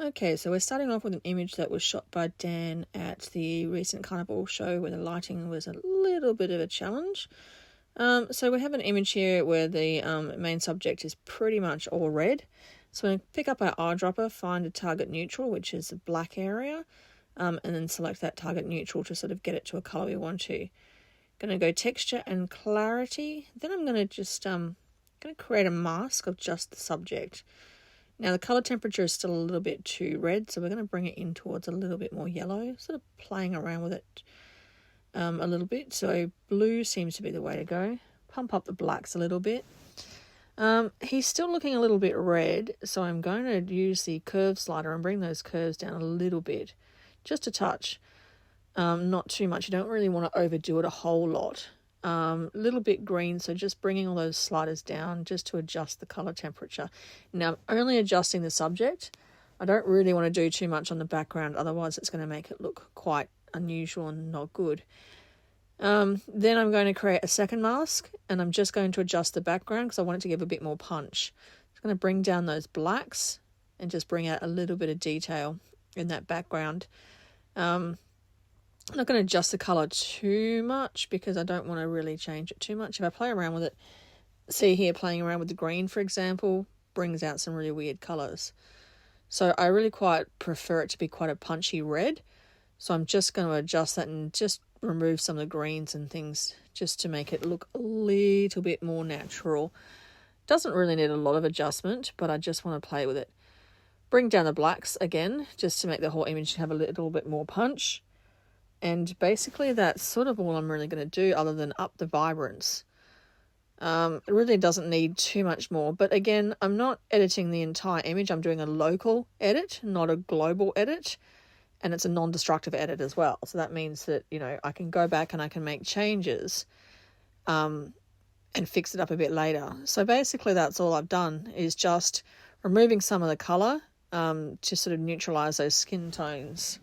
Okay, so we're starting off with an image that was shot by Dan at the recent Carnival show where the lighting was a little bit of a challenge. So we have an image here where the main subject is pretty much all red. So we're going to pick up our eyedropper, find a target neutral, which is the black area, and then select that target neutral to sort of get it to a colour we want to. Going to go texture and clarity. Then I'm going to just going to create a mask of just the subject. Now the colour temperature is still a little bit too red, so we're going to bring it in towards a little bit more yellow, sort of playing around with it a little bit. So blue seems to be the way to go. Pump up the blacks a little bit. He's still looking a little bit red, so I'm going to use the curve slider and bring those curves down a little bit, just a touch. Not too much. You don't really want to overdo it a whole lot. A little bit green, so just bringing all those sliders down just to adjust the color temperature. Now I'm only adjusting the subject. I don't really want to do too much on the background, otherwise it's going to make it look quite unusual and not good. Then I'm going to create a second mask, and I'm just going to adjust the background because I want it to give a bit more punch. I'm going to bring down those blacks and just bring out a little bit of detail in that background. I'm not going to adjust the colour too much because I don't want to really change it too much. If I play around with it, see here playing around with the green, for example, brings out some really weird colours. So I really quite prefer it to be quite a punchy red. So I'm just going to adjust that and just remove some of the greens and things just to make it look a little bit more natural. Doesn't really need a lot of adjustment, but I just want to play with it. Bring down the blacks again, just to make the whole image have a little bit more punch. And basically that's sort of all I'm really going to do other than up the vibrance. It really doesn't need too much more. But again, I'm not editing the entire image. I'm doing a local edit, not a global edit. And it's a non-destructive edit as well. So that means that, I can go back and I can make changes and fix it up a bit later. So basically that's all I've done is just removing some of the colour to sort of neutralise those skin tones.